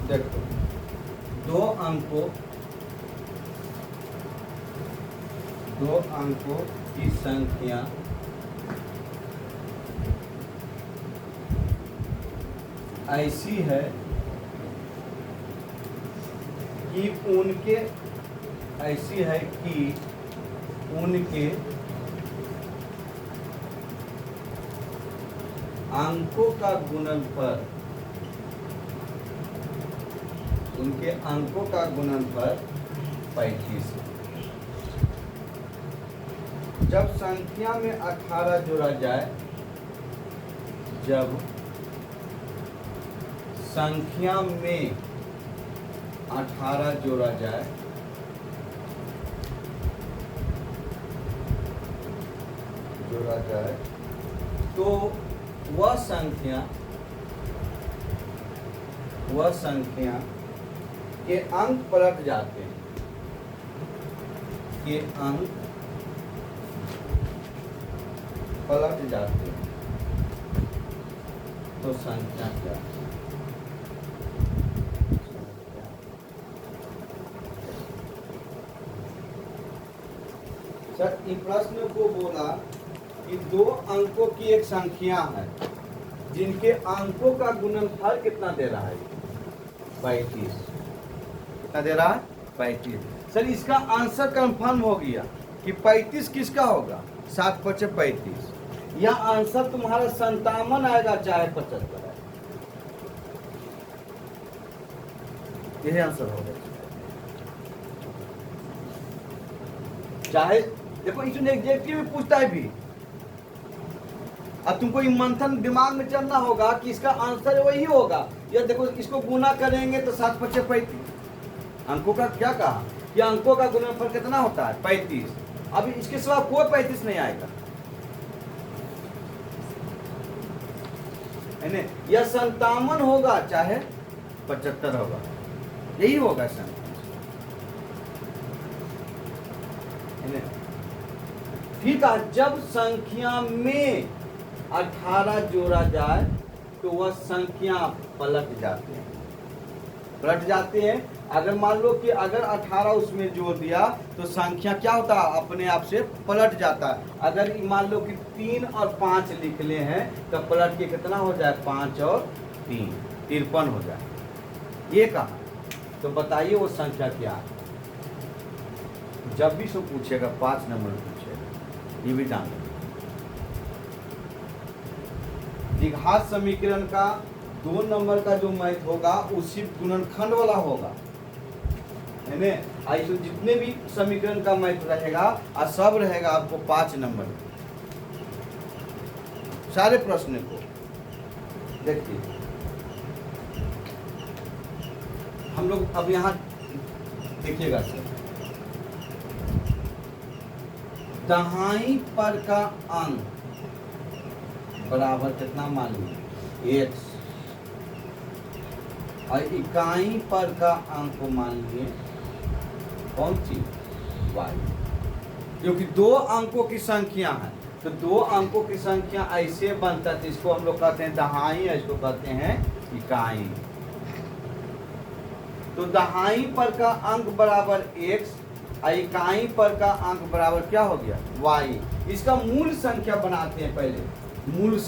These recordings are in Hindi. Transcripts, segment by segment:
देखो दो अंकों की संख्या ऐसी है कि उनके अंकों का गुणनफल 35 है। जब संख्या में 18 जोड़ा जाए तो वह संख्या के अंक पलट जाते हैं। तो संख्या क्या है? सर इस प्रश्न को बोला कि दो अंकों की एक संख्या है जिनके अंकों का गुणनफल कितना दे रहा है? 35। कितना दे रहा है? 35। सर इसका आंसर कंफर्म हो गया कि 35 किसका होगा? 7 × 5 = 35। यह आंसर तुम्हारा 57 आएगा चाहे 75 आएगा। यही आंसर होगा। चाहे देखो इसमें एग्जैक्टिव में पूछता है भी। अब तुमको ये मंथन दिमाग में चलना होगा कि इसका आंसर वही होगा। या देखो इसको गुना करेंगे तो 7 × 5 = 35। अंकों का क्या कहा कि अंकों का गुणनफल कितना होता है? 35। अब इसके सिवा कोई 35 नहीं आएगा। या 57 होगा चाहे 75 होगा, यही होगा सर। ठीक है, जब संख्या में 18 जोड़ा जाए तो वह संख्या पलट जाते हैं। अगर मान लो कि अगर 18 उसमें जोड़ दिया तो संख्या क्या होता है? अपने आप से पलट जाता है। अगर मान लो कि 3 और 5 लिख ले हैं तो पलट के कितना हो जाए? 5 और 3 53 हो जाए। ये कहा तो बताइए वो संख्या क्या है? जब भी सो पूछेगा 5 नंबर पूछेगा, ये भी जान लो। द्विघात समीकरण का 2 नंबर का जो मैथ होगा उसी गुणनखंड वाला होगा, है ना? ऐसे जितने भी समीकरण का मैथ रहेगा और सब रहेगा आपको 5 नंबर। सारे प्रश्न को देखिए हम लोग अब यहाँ देखिएगा सर। दहाई पर का अंक बराबर कितना मान लीजिए? x। और इकाई पर का अंक मान लीजिए कौन सी? y। क्योंकि 2 अंकों की संख्या है तो 2 अंकों की संख्या ऐसे बनता है, इसको हम लोग कहते हैं दहाई, इसको कहते हैं इकाई। तो दहाई पर का अंक बराबर x, इकाई पर का अंक बराबर क्या हो गया? y। इसका मूल संख्या बनाते हैं पहले। मूल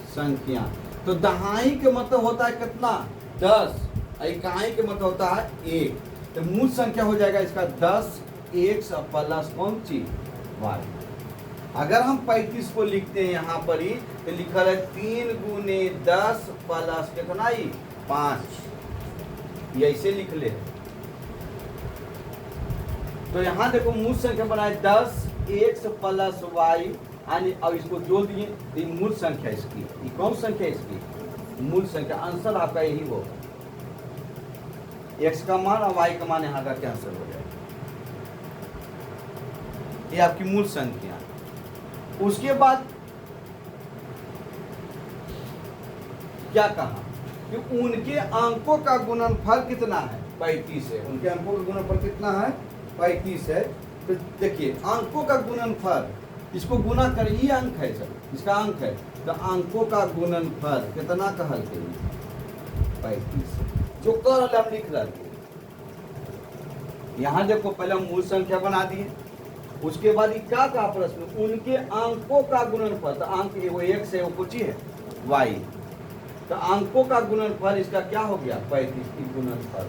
संख्या तो दहाई के मतलब होता है कितना? 10। इकाई के मतलब होता है 1। तो मूल संख्या हो जाएगा इसका 10 x प्लस कौन सी? y। अगर हम 35 को लिखते हैं यहाँ पर ही तो लिखा है 3 × 10 प्लस कितना ही? 5। ये ऐसे लिख ले। तो यहाँ देखो मूल संख्या बनाए 10 x प्लस y, यानी अब इसको जोड़ दिए तो मूल संख्या इसकी। ये कौन संख्या इसकी? मूल संख्या। आंसर आपका यही होगा। x का मान और y का मान यहाँ का कैंसिल हो जाएगा। ये आपकी मूल संख्या। उसके बाद क्या कहा कि उनके अंकों का गुणनफल कितना है? 35 है। उनके अंकों का गुणनफल कितना है? 35 है। तो देखिए अंकों का गुणनफल, इसको गुना कर, ये अंक है सर, इसका अंक है तो अंकों का गुणनफल कितना कहल के 35 जो कर हम लिख रहे। यहाँ देखो पहले हम मूल संख्या बना दिए, उसके बाद क्या का प्रश्न उनके अंकों का गुणनफल, तो अंक वो एक से वो कुछ ही है y, तो अंकों का गुणनफल इसका क्या हो गया 35 की गुणनफल,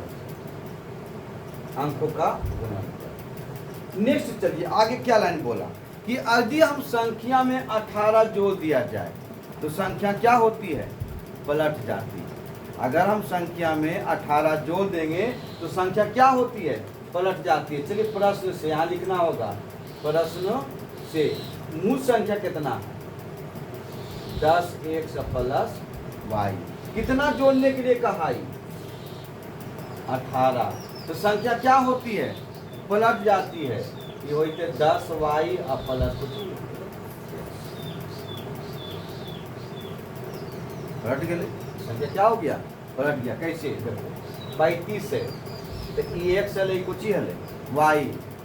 अंकों का गुणनफल। नेक्स्ट चलिए आगे क्या लाइन बोला कि यदि हम संख्या में 18 जोड़ दिया जाए तो संख्या क्या होती है पलट जाती है। अगर हम संख्या में 18 जोड़ देंगे तो संख्या क्या होती है पलट जाती है। चलिए प्रश्न से यहाँ लिखना होगा, प्रश्न से मूल संख्या कितना है 10x प्लस y, कितना जोड़ने के लिए कहा 18, तो संख्या क्या होती है पलट जाती है, ये होते 10y प्लस पलट गए, संख्या क्या हो गया पलट गया। कैसे देखो 35 है तो x है कुछ ही है y,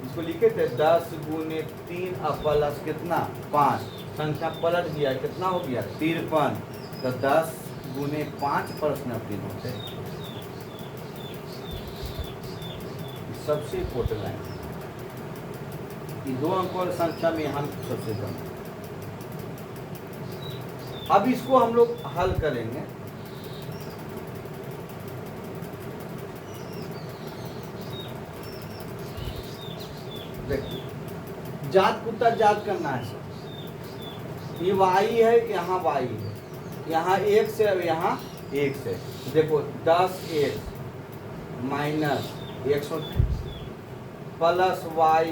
इसको लिखे थे 10 गुने 3 प्लस कितना 5, संख्या पलट गया कितना हो गया 53, तो 10 गुने 5 प्रश्न 3 होते हैं। सबसे इम्पोर्टेंट लाइन ये 2 अंकों वाली संख्या में हम सबसे कम। अब इसको हम लोग हल करेंगे। देखिए जात कुत्ता जात करना है सर, ये y है यहाँ y है, यहाँ 1 से और यहाँ 1 से, देखो 10x minus 100 plus y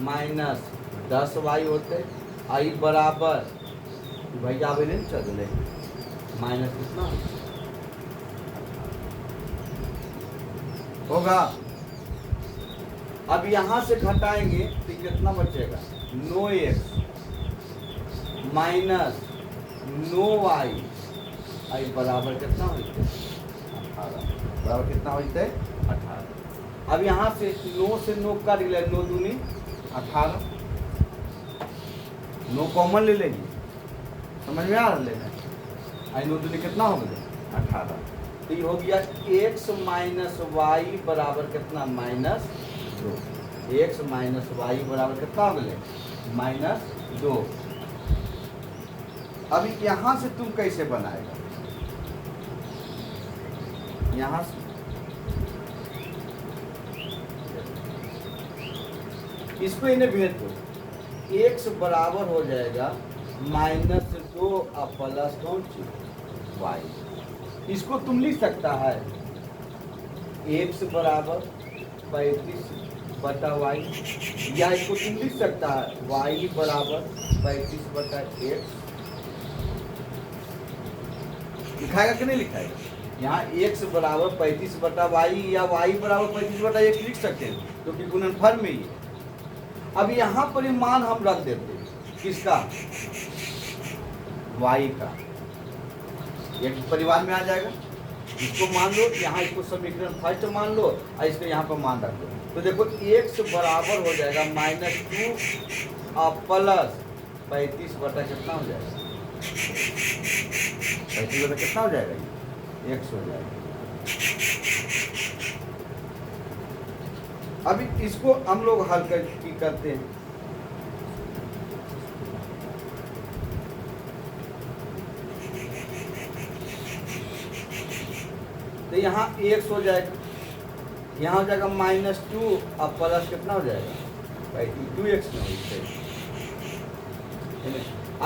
minus 10y होते आई बराबर भैया अभी नहीं चले माइनस कितना होगा। अब यहाँ से घटाएंगे तो कितना बचेगा 9x माइनस 9y आई बराबर कितना होते 18, बराबर कितना होते 18। अब यहाँ से 9 से 9 काट ले, 9 दूनी 18, 9 कॉमन ले लेंगे, समझ में आ रहा है। आई 9 दूनी कितना हो गया 18, तो ये हो गया x माइनस वाई बराबर कितना माइनस 2, x माइनस वाई बराबर कितना हो गया -2। अभी यहाँ से तुम कैसे बनाएगा, यहाँ से इसको इन्हें भेज दो, x बराबर हो जाएगा -2 प्लस कौन सी y, इसको तुम लिख सकता है x बराबर 35 बटा y, या इसको तुम लिख सकता है y बराबर 35 बटा x। लिखाएगा कि नहीं लिखाएगा, यहाँ x बराबर 35 बटा y या y बराबर 35 बटा x लिख सकते हैं क्योंकि गुणनफल में ही है। अब यहाँ पर मान हम रख देते हैं किसका y का, एक परिवार में आ जाएगा, इसको मान लो यहाँ, इसको समीकरण फर्स्ट मान लो और इसको यहाँ पर मान रख दो। तो देखो x बराबर हो जाएगा -2 प्लस 35 बटा कितना हो जाएगा 35 बटा कितना हो जाएगा x हो जाएगा। अभी इसको हम लोग हल करते हैं। तो यहाँ x हो जाएगा, यहाँ हो जाएगा -2 अब प्लस कितना हो जाएगा 2x में हो।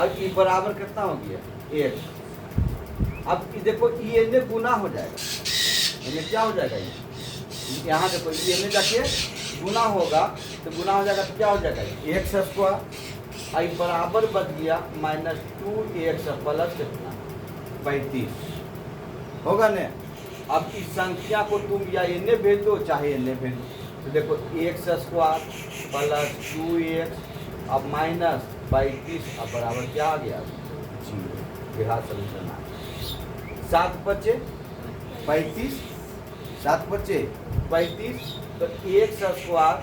अब ये बराबर कितना हो गया 1। अब देखो ये ने गुना हो जाएगा, ये क्या हो जाएगा, ये यहाँ देखो ये में जाके गुना होगा, तो गुना हो जाएगा तो क्या हो जाएगा x स्क्वायर आई बराबर बच गया -2x प्लस कितना 35 होगा ने। अब इस संख्या को तुम या इन्हें भेज दो चाहे इन्हें भेज दो, तो देखो x स्क्वायर प्लस 2x अब माइनस 35 अब बराबर क्या आ गया 0। बिहार सलूशन आ 7 बचे 35, 7 बचे 35, तो x स्क्वायर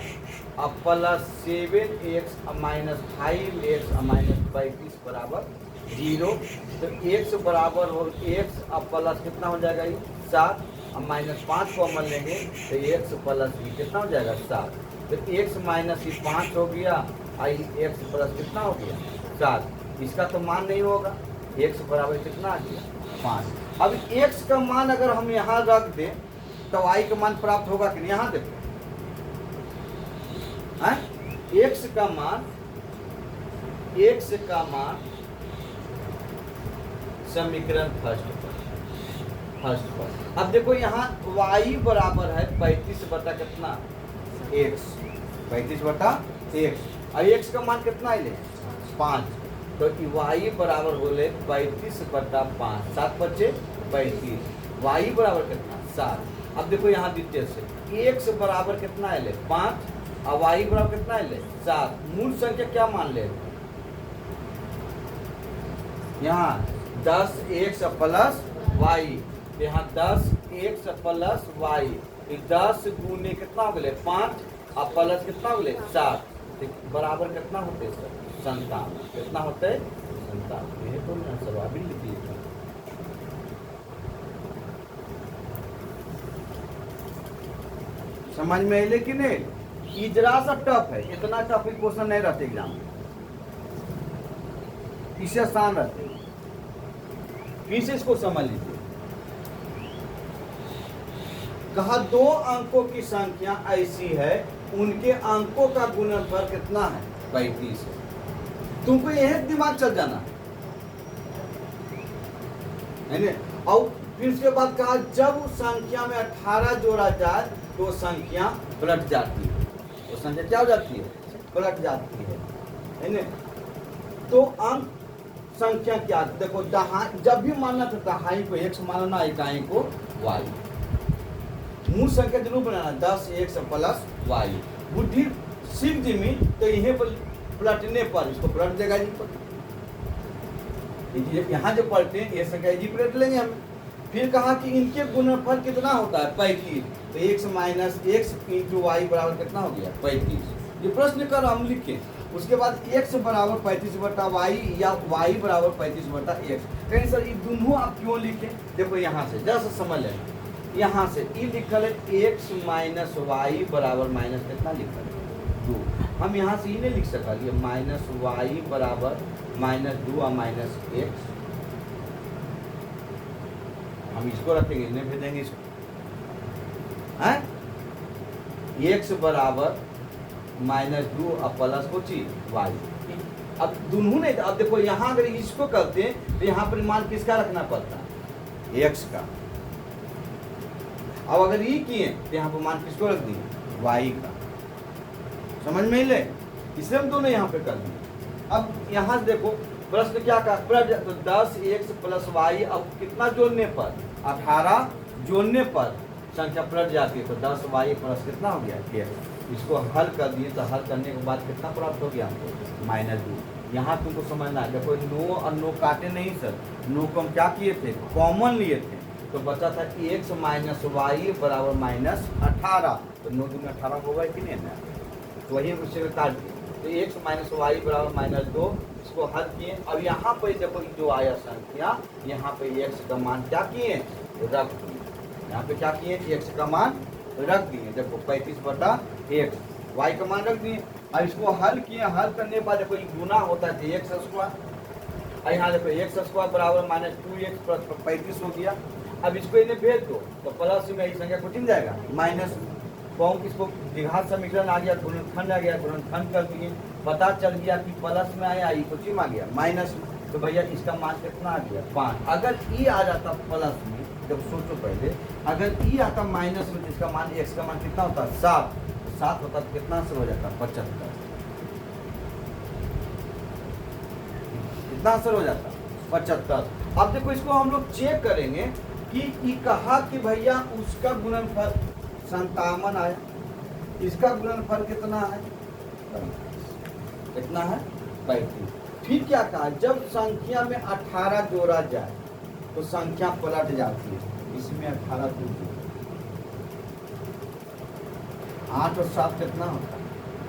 अब plus 7x minus 5x minus 35 बराबर 0। तो x बराबर हो x अब प्लस कितना हो जाएगा ये 7। अब -5 को अमल लेंगे तो x प्लस ये कितना हो जाएगा 7। तो x माइनस ये 5 हो गया आई x प्लस कितना हो गया 7। इसका तो मान नहीं होगा, x बराबर कितना आ गया 5। अब x का मान अगर हम यहाँ रख दें तो y का मान प्राप्त होगा कि नहीं, यहाँ देखो x का मान समीकरण फर्स्ट पर। अब देखो यहाँ y बराबर है 35 बटा कितना x, 35 बटा x और x का मान कितना है 5। तो y बराबर बोले 35 बटा 5, 7 बचे 35, y बराबर कितना 7। अब देखो यहाँ डिटेल से x बराबर कितना है 5 और y बराबर कितना है 7। मूल संख्या क्या मान ले यहाँ 10x प्लस y, यहाँ 10x प्लस y, 10 गुने कितना हो गए 5 और प्लस कितना हो गए 7, बराबर कितना होते सर 57। कितना होते 57। यही तो मैं आंसर अभी लिख लिया। समझ में आइले कि नहीं? ये जरा सा टफ है, इतना टफ क्वेश्चन नहीं रहते एग्जाम में, इसे आसान रहते। फिर से इसको समझ लीजिए। कहा 2 अंकों की संख्या ऐसी है उनके अंकों का गुणनफल कितना है 35 है। तुमको यह दिमाग चल जाना है। और फिर उसके बाद कहा जब उस संख्या में 18 जोड़ा जाए तो संख्या पलट जाती है। तो संख्या क्या हो जाती है पलट जाती है। तो अंक संख्या क्या देखो, जब भी मानना तो दहाई को x मानना, इकाई को y। मूल संख्या जरूर बनाना 10x प्लस y। बुद्धि सीख जिमी तो यहीं पर पलटने पर इसको पलट देगा जी पर। यहाँ जो पलटे ये संख्या जी पलट लेंगे हम। फिर कहा कि इनके गुणनफल कितना होता है 35। तो x minus x into y बराबर कितना हो गया 35। ये प्रश्न कर हम लिखें। उसके बाद x बराबर 35 बटा वाई या y बराबर 35 बटा x। कहीं सर ये दोनों आप क्यों लिखें? देखो यहाँ से जरा सा समझ लें। यहाँ से ये लिखल है x माइनस वाई बराबर माइनस कितना लिखल है 2। हम यहाँ से ये नहीं लिख सकते, ये माइनस वाई बराबर -2 और माइनस x। हम इसको रखेंगे, इन्हें भेजेंगे इसको है x बराबर -2 और प्लस को y। अब दोनों ने, अब देखो यहाँ अगर इसको करते हैं तो यहाँ पर मान किसका रखना पड़ता है x का। अब अगर ये किए तो यहाँ पर मान किसको रख दिए y का। समझ में ले, इसलिए हम दोनों यहाँ पे कर दिए। अब यहाँ से देखो प्रश्न क्या कहा, तो 10x प्लस y। अब कितना जोड़ने पर 18 जोड़ने पर संख्या पलट जाती है। तो 10y प्लस कितना हो गया x। इसको हल कर दिए तो हल करने के बाद कितना प्राप्त हो गया हमको -2। यहाँ तुमको समझना है। देखो नो और नो काटे नहीं सर, नो को हम क्या किए थे कॉमन लिए थे। तो बचा था x माइनस वाई बराबर -18। तो 9 दूनी 18 होगा कि नहीं ना, तो वही उससे काट दिए। तो x माइनस वाई बराबर -2, इसको हल किए। अब यहाँ पर देखो जो आया संख्या, यहाँ पे x का मान क्या किए रख दिए। यहाँ पे क्या किए x का मान रख दिए। देखो 35 बटा x, y का मान रख दिए। अब इसको हल किए, हल करने के बाद देखो ये गुना होता है x स्क्वायर। यहाँ देखो x स्क्वायर बराबर -2x प्लस 35 हो गया। अब इसको इन्हें भेज दो तो प्लस में ये संख्या कुछ जाएगा माइनस। कौन किसको द्विघात समीकरण आ गया, गुणनखंड आ गया, गुणनखंड कर दिए। पता चल गया कि प्लस में आया, ये कुछ आ गया माइनस में। तो भैया इसका मान कितना आ गया 5। अगर ई आ जाता प्लस में, जब सोचो पहले अगर ई आता माइनस में, जिसका मान x का मान कितना होता 7, 7 होता तो कितना आंसर हो जाता 75। कितना आंसर हो जाता 75। अब देखो इसको हम लोग चेक करेंगे कि ये कहा कि भैया उसका गुणनफल 57 आया, इसका गुणनफल कितना है कितना है 35। फिर क्या कहा, जब संख्या में 18 जोड़ा जाए तो संख्या पलट जाती है। इसमें 18 जोड़ 8 और 7 कितना होता है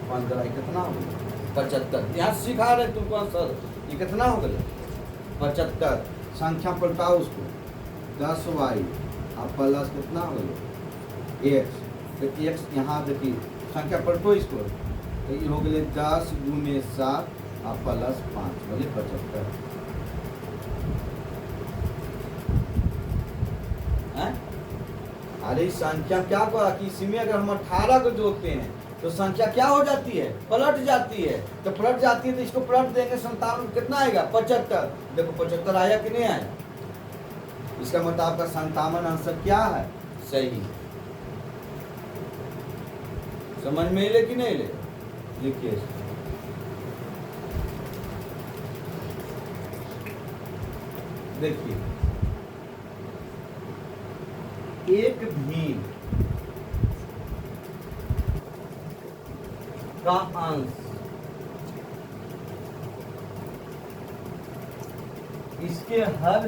15, कितना हो गया 75। यहाँ सिखा रहे तुमको आंसर, ये कितना हो गया 75। संख्या पलटाओ उसको, 10y और प्लस कितना हो गया x। तो x यहाँ देखिए संख्या पलटो इसको, तो ये हो गए 10 गुने 7 और प्लस 5 बोले 75। अरे संख्या क्या करा कि इसमें अगर हम 18 को जोड़ते हैं तो संख्या क्या हो जाती है, पलट जाती है। तो पलट जाती है तो इसको पलट देंगे, 57 कितना आएगा 75। देखो 75 आया कि नहीं आया, इसका मतलब आपका 57 आंसर क्या है, सही। समझ में ले कि नहीं ले, लिखिए। देखिए एक भीम का अंश इसके हर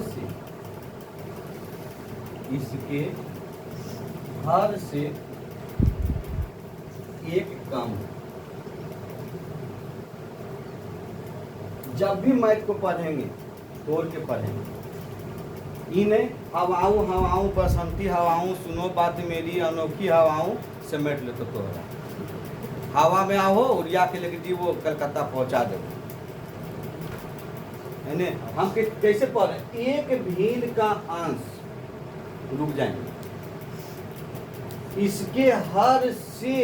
से एक कम। जब भी मैथ को पढ़ेंगे तोड़ के पढ़ेंगे, इन्हें हवाओं बसंती हवाओं, सुनो बात मेरी अनोखी हवाओं, समेट ले तो तोड़ा। हवा में आओ उड़िया के लेके जी वो कलकत्ता पहुंचा दे। हम कैसे पढ़े, एक भीन का अंश, रुक जाएंगे, इसके हर से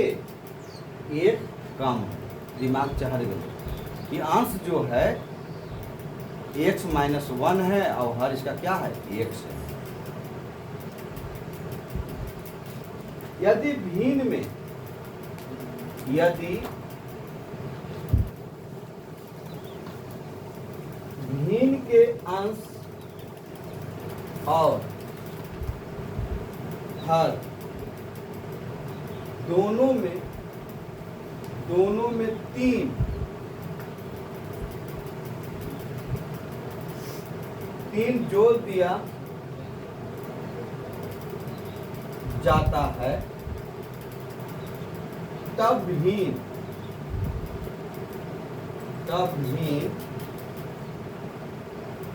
एक कम। दिमाग चढ़ गए कि अंश जो है x - 1 है और हर इसका क्या है x है। यदि भीन में भीन के अंश और हर दोनों में तीन जोड़ दिया जाता है, तब भीन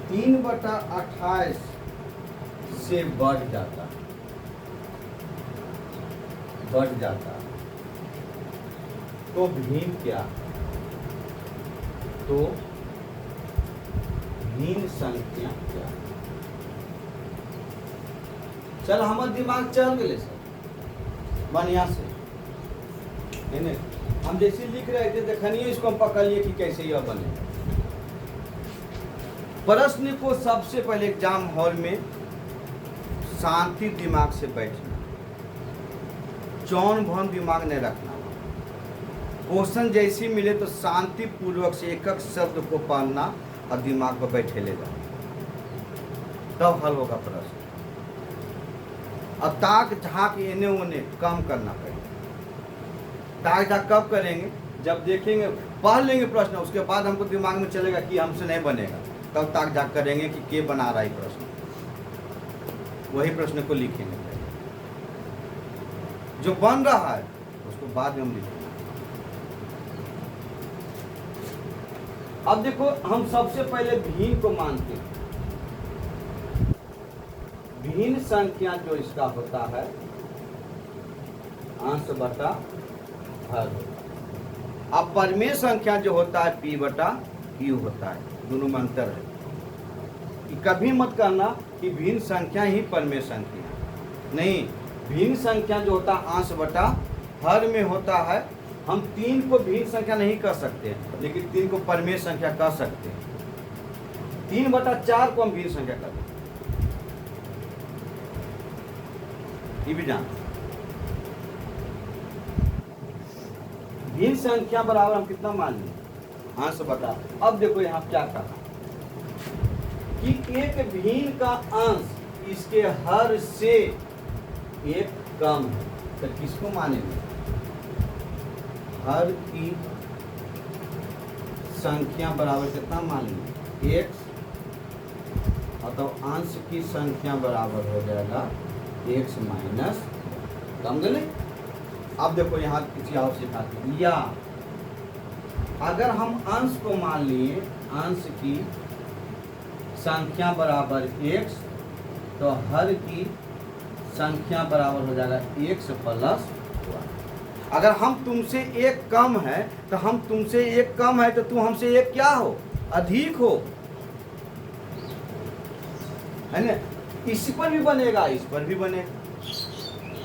3/28 से बढ़ जाता है। तो भीन क्या, तो भीन संख्या क्या। चल हमारे दिमाग चल गए सर बढ़िया से। हम जैसे लिख रहे थे देखनिए, इसको हम पकड़ लिए कि कैसे यह बने। प्रश्न को सबसे पहले एग्जाम हॉल में शांति दिमाग से बैठना, चौन भौन दिमाग नहीं रखना। क्वेश्चन जैसी मिले तो शांति पूर्वक से एक एक शब्द को पढ़ना और दिमाग पर बैठे ले जाओ, तब हल होगा प्रश्न। अब ताक झाक एने ओने कम करना पड़ेगा। ताक झाक कब करेंगे, जब देखेंगे पढ़ लेंगे प्रश्न, उसके बाद हमको दिमाग में चलेगा कि हमसे नहीं बनेगा, तब ताक झाक करेंगे कि के बना रहा है प्रश्न, वही प्रश्न को लिखेंगे। जो बन रहा है उसको बाद में हम लिखेंगे। अब देखो हम सबसे पहले भीन को मानते हैं। भीन संख्या जो इसका होता है अंश बटा हर। अब परमेय संख्या जो होता है p/q होता है, दोनों में अंतर है। कभी मत करना कि भिन्न संख्या ही परमेय संख्या नहीं। भिन्न संख्या जो होता है अंश बटा हर में होता है। हम 3 को भिन्न संख्या नहीं कर सकते, लेकिन 3 को परमेय संख्या कर सकते हैं। 3/4 को हम भिन्न संख्या करते हैं, ये भी जान। भिन्न संख्या बराबर हम कितना मान लें, अंश बटा। अब देखो यहाँ क्या कहा कि एक भिन्न का अंश इसके हर से एक कम है, तो किसको मानेंगे, हर की संख्या बराबर कितना मान लेंगे x, और तो अंश की संख्या बराबर हो जाएगा x माइनस कम गले। अब देखो यहाँ किसी और सिखाते हैं, या अगर हम अंश को मान लिए, अंश की संख्या बराबर x, तो हर की संख्या बराबर हो जाएगा x प्लस 1। अगर हम तुमसे एक कम है तो हम तुमसे एक कम है तो तुम हमसे एक क्या हो, अधिक हो, है ना। इस पर भी बनेगा, इस पर भी बनेगा,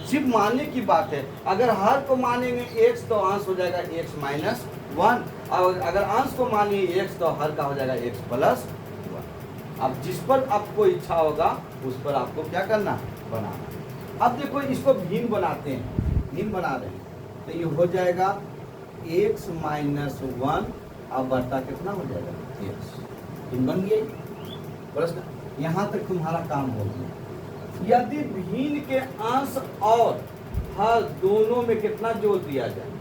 सिर्फ मानने की बात है। अगर हर को मानेंगे x तो अंश हो जाएगा x माइनस 1, और अगर अंश को मानेंगे x तो हर का हो जाएगा x प्लस 1। अब जिस पर आपको इच्छा होगा उस पर आपको क्या करना है, बनाना। अब देखो इसको भिन्न बनाते हैं, भिन्न बना रहे हैं तो ये हो जाएगा x माइनस 1 अब बटा कितना हो जाएगा x, भिन्न बन गई। प्रश्न यहाँ तक तुम्हारा काम हो गया। यदि भिन्न के अंश और हर दोनों में कितना जोड़ दिया जाए,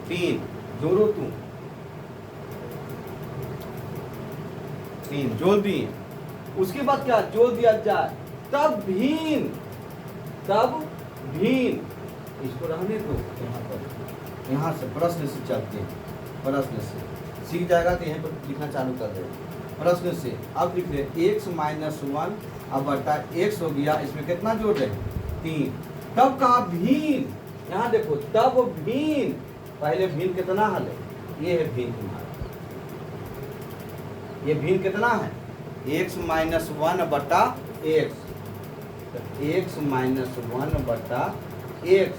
3 जोड़ो, तुम 3 जोड़ दिए, उसके बाद क्या जोड़ दिया जाए, तब भिन्न, तब भिन्न, इसको रहने दो। यहाँ पर, यहाँ से प्रश्न से चलते हैं, प्रश्न से सीख जाएगा तो यहीं पर लिखना चालू कर देगा। प्रश्न से अब लिख रहे x माइनस 1 अब बटा x हो गया, इसमें कितना जोड़ रहे हैं, 3। तब कहा भिन्न, यहाँ देखो तब भिन्न, पहले भिन्न कितना हल है, ये है भिन्न तुम्हारा, ये भिन्न कितना है x माइनस 1 बटा x, x माइनस 1 बटा x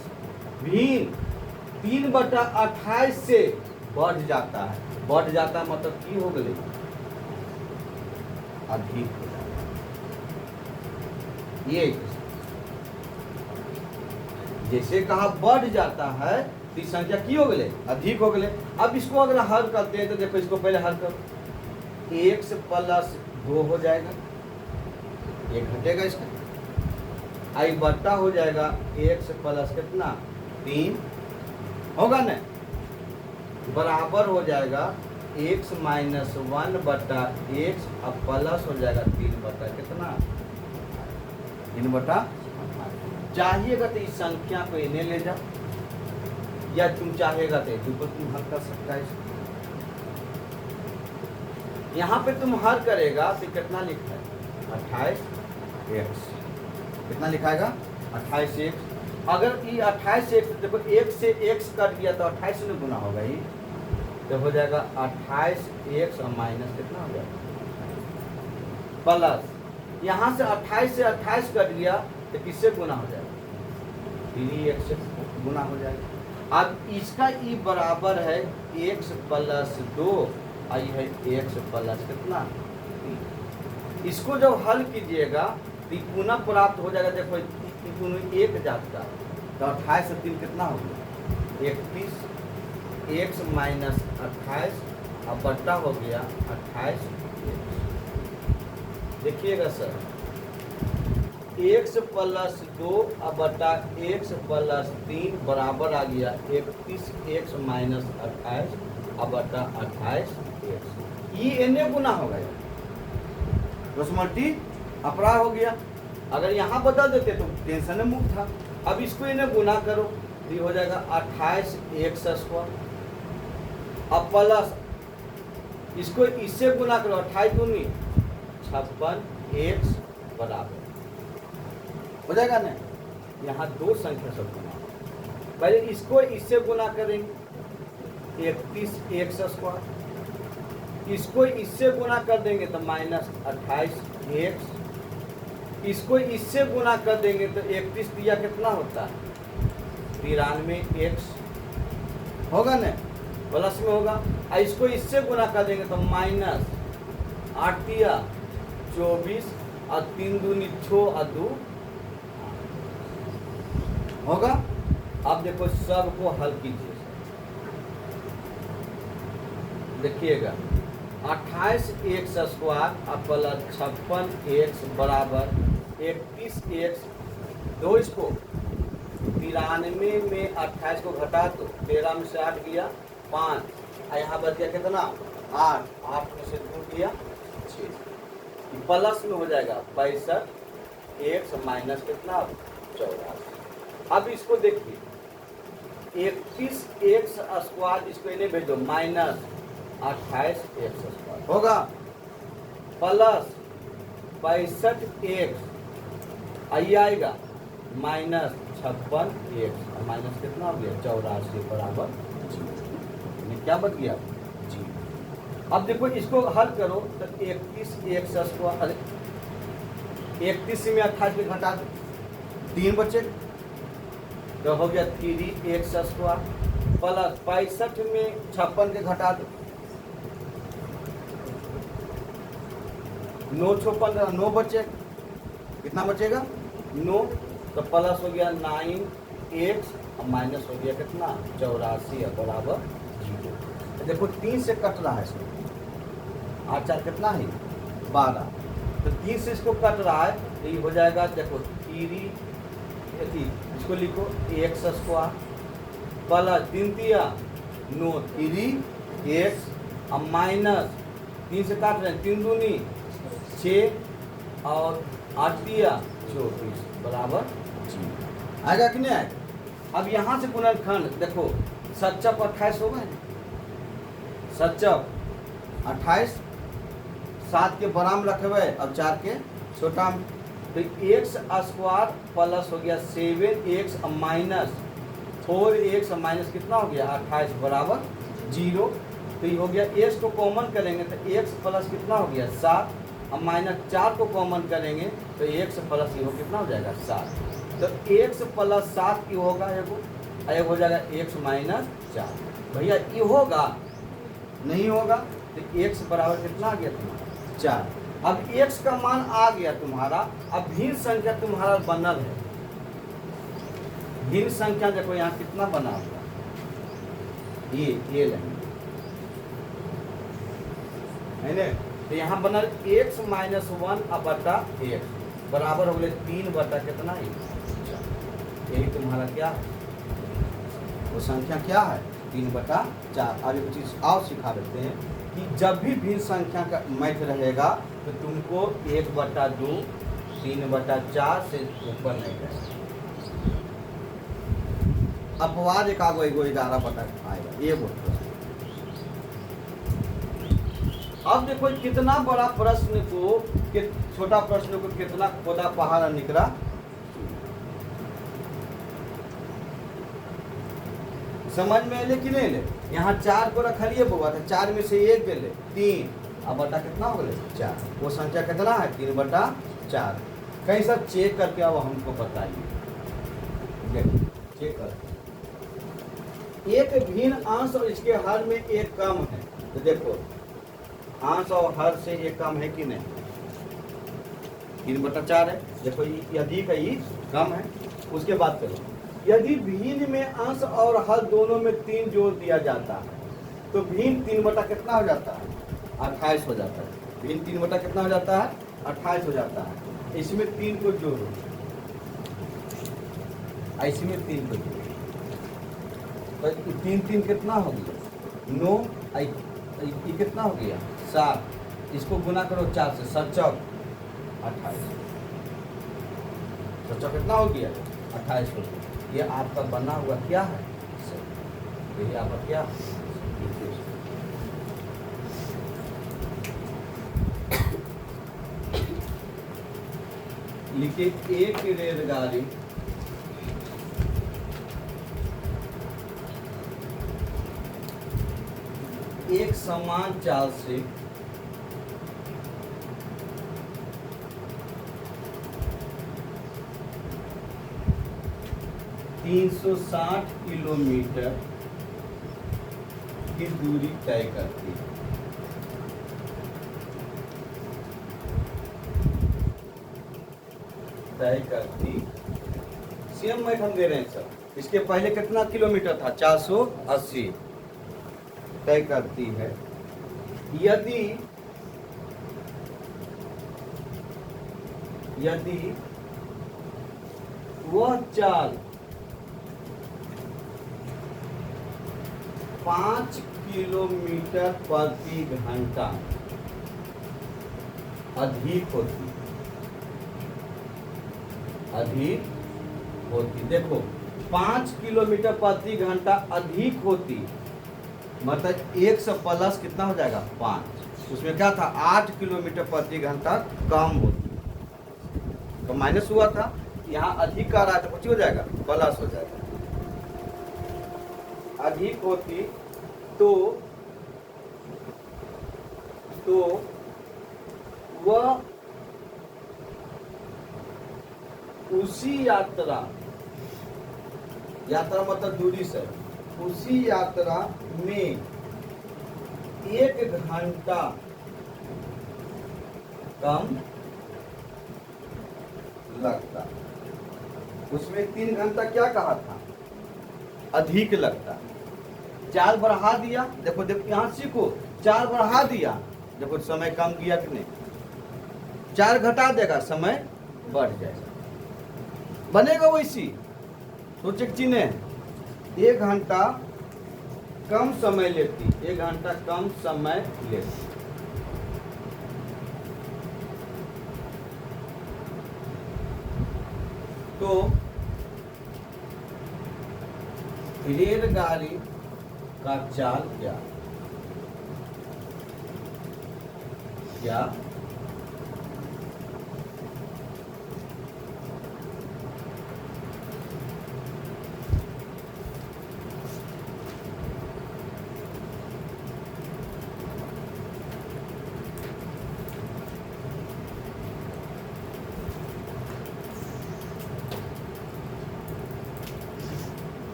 भिन्न 3 बटा 28 से बढ़ जाता है, बढ़ जाता है मतलब की हो गई, अधिक हो जाता है। ये जैसे कहा बढ़ जाता है तो संख्या की हो गई, अधिक हो गई। अब इसको अगर हल करते हैं तो देखो इसको पहले हल करो, x प्लस 2 हो जाएगा, ये घटेगा इसका, आई बट्टा हो जाएगा x प्लस कितना 3 होगा ना, बराबर हो जाएगा x माइनस 1 बटा x अब प्लस हो जाएगा 3 बटा कितना 3 बटा। चाहिएगा तो इस संख्या को इन्हें ले जाओ, या तुम चाहेगा तो ऊपर तुम हल कर सकता है। यहाँ पे तुम हल करेगा तो कितना लिखा है 28x, कितना लिखाएगा 28x। अगर ये 28x देखो 1 से x कट गया तो 28 में गुना होगा, ये तो हो जाएगा 28x और माइनस कितना हो जाएगा प्लस, यहाँ से 28 से 28 कट गया तो किससे गुना हो जाएगा 3x से गुना हो जाएगा। अब इसका ई बराबर है x प्लस 2 और ये है x प्लस कितना 3। इसको जब हल कीजिएगा तो पुनः प्राप्त हो जाएगा, देखो एक जाता तो 28 से 3 कितना हो गया 31, x माइनस 28 अब बट्टा हो गया 28। देखिएगा सर x प्लस 2 अब बट्टा x प्लस 3 बराबर आ गया 31x माइनस 28 अब बट्टा 28x, ये एने गुना हो गया, दशमलटी अपरा हो गया। अगर यहाँ बदल देते तो टेंशन में मुक्त था। अब इसको इन्हें गुना करो तो ये हो जाएगा 28x², अब प्लस इसको इससे गुना करो 28 दूनी 56x बराबर हो जाएगा ना। यहाँ दो संख्या सब गुना, पहले इसको इससे गुना करेंगे 31x², इसको इससे गुना कर देंगे तो माइनस 28x, इसको इससे गुना कर देंगे तो 31 दिया कितना होता है 93x होगा ना, प्लस में होगा। और इसको इससे गुना कर देंगे तो माइनस 8 दिया 24 और 3 दूनी 6 और 2 होगा। अब देखो सबको हल कीजिए, देखिएगा 28x² अब प्लस 56x बराबर 31x, दो इसको 93 में 28 को घटा दो, 13 में से 8 गया 5 और यहाँ बच गया कितना 8 में से 2 गया 6, प्लस में हो जाएगा 65x माइनस कितना 84। अब इसको देखिए 31x², इसको इन्हें भेजो माइनस 28x² होगा, प्लस 65x आई आएगा माइनस 56x, माइनस कितना हो गया 84 बराबर जी। क्या बच गया जी। अब देखो इसको हल करो तो 31x स्क्वायर, 31 में 28 में घटा दो 3 बचे तो हो गया 3x स्क्वायर प्लस 65 में 56 के घटा दो 9 6 15 9 बचे, कितना बचेगा 9, तो प्लस हो गया 9x और माइनस हो गया कितना 84 बराबर 0। देखो 3 से कट रहा है इसमें, 8 4 कितना है 12, तो 3 से इसको कट रहा है तो ये हो जाएगा देखो 3, इसको लिखो x स्क्वायर प्लस 3 तिया 9 3x और माइनस 3 से काट रहे हैं 3 दूनी 6 और 8 तिया 24 बराबर जी। आएगा कि नहीं आएगा। अब यहाँ से गुणनखंड देखो 7 चौक 28 होगा, 7 चौक 28, 7 के बड़ा में रखे अब 4 के छोटा में, तो x स्क्वायर प्लस हो गया 7x माइनस 4x माइनस कितना हो गया 28 बराबर 0। तो ये हो गया x को कॉमन करेंगे तो x प्लस कितना हो गया 7 और माइनस 4 को कॉमन करेंगे तो x प्लस ये हो कितना हो जाएगा 7, तो x प्लस 7 की होगा एक हो जाएगा x माइनस 4। भैया ये होगा नहीं होगा तो x बराबर कितना आ गया तुम्हारा 4। अब x का मान आ गया तुम्हारा, अब भिन्न संख्या तुम्हारा बनल है, भिन्न संख्या देखो यहाँ कितना बना हुआ ये लेंगे है ना, तो यहाँ बनल x माइनस 1 बटा x बराबर हो गए 3 बटा कितना 1, यही तुम्हारा क्या है वो संख्या क्या है 3 बटा 4। अब एक चीज और सिखा देते हैं कि जब भी भिन्न संख्या का मैथ रहेगा तो तुमको 1 बटा 2 3 बटा 4 से ऊपर नहीं रहेगा, अपवाद एक आगो 11 बटा आएगा ये बोलते। अब देखो कितना बड़ा प्रश्न को छोटा प्रश्न को कितना खोदा पहाड़ निकला, समझ में ले कि नहीं ले। यहाँ 4 को रखलिए बउआ था, 4 में से 1 गए 3 अब बटा कितना हो गए 4, वो संख्या कितना है 3 बटा 4। कहीं सब चेक करके अब हमको बताइए, चेक कर एक भिन्न अंश और इसके हर में एक कम है, तो देखो अंश और हर से एक कम है कि नहीं 3 बटा 4 है, देखो यदि का ही कम है। उसके बाद करो यदि भिन्न में अंश और हर दोनों में 3 जोड़ दिया जाता है तो भिन्न 3 बटा कितना हो जाता है 28 हो जाता है, भिन्न 3 बटा कितना हो जाता है 28 हो जाता है। इसमें 3 को जोड़ो, इसमें 3 को जोड़ो तो 3 3 कितना हो गया 9, ये कितना हो गया 7, इसको गुना करो 4 से 7 चौक 28, 7 चौक कितना हो गया 28 हो गया। ये आपका बना हुआ क्या है, यही आपका क्या लिखिए एक रेलगाड़ी एक समान चाल से (360 किलोमीटर की दूरी तय करती है। सेम मैथ हम दे रहे हैं सर, इसके पहले कितना किलोमीटर था 480 तय करती है यदि वह चाल 5 किलोमीटर प्रति घंटा अधिक होती। देखो 5 किलोमीटर प्रति घंटा अधिक होती मतलब 1 से प्लस कितना हो जाएगा 5, उसमें क्या था 8 किलोमीटर प्रति घंटा कम होती। तो माइनस हुआ था, यहाँ अधिक आ रहा है तो कुछ हो जाएगा, प्लस हो जाएगा। अधिक होती तो वह उसी यात्रा मतलब दूरी से, उसी यात्रा में 1 घंटा कम लगता। उसमें 3 घंटा क्या कहा था, अधिक लगता। 4 बढ़ा दिया, देखो यहाँ सीखो, 4 बढ़ा दिया, देखो समय कम किया कि नहीं, 4 घटा देगा समय बढ़ जाएगा, बनेगा वैसी। सोचे चिन्ह 1 घंटा कम समय लेती, 1 घंटा कम समय लेती। तो रेलगाड़ी का चाल क्या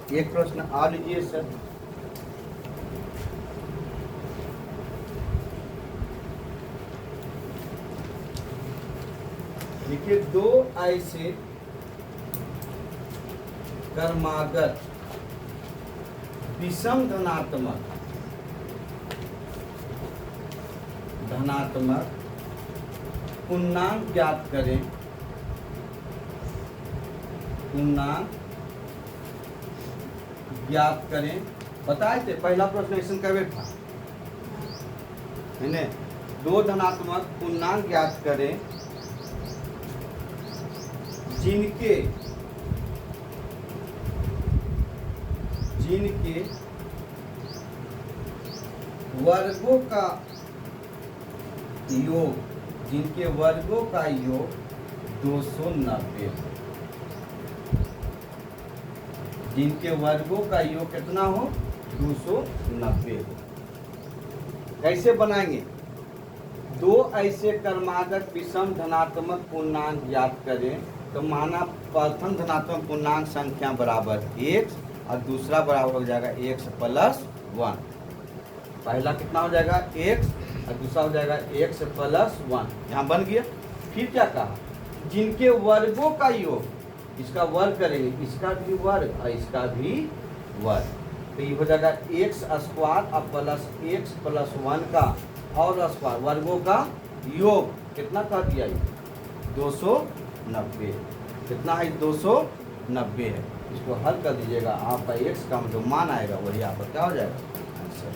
एक प्रश्न आ लीजिए सर। देखिए, 2 ऐसे क्रमागत विषम धनात्मक पूर्णांक ज्ञात करें। पूर्णांक ज्ञात करें, बताए थे पहला प्रश्न ऐसा करवे था, है 2 धनात्मक पूर्णांक ज्ञात करें जिनके वर्गों का योग 290, जिनके वर्गों का योग कितना हो, 290। कैसे बनाएंगे, 2 ऐसे क्रमागत विषम धनात्मक पूर्णांक ज्ञात करें। तो माना प्रथम धनात्मक पूर्णांक संख्या बराबर x और दूसरा बराबर हो जाएगा x + 1। पहला कितना हो जाएगा x और दूसरा हो जाएगा x + 1, यहाँ बन गया। फिर क्या कहा, जिनके वर्गों का योग, इसका वर्ग करेंगे, इसका भी वर्ग और इसका भी वर्ग, तो ये हो जाएगा x² और प्लस x + 1 का और स्क्वायर, वर्गों का योग कितना कर दिया, 290। कितना है, 290 है। इसको हल कर दीजिएगा, आपका x का जो मान आएगा वही आपका क्या हो जाएगा, आंसर।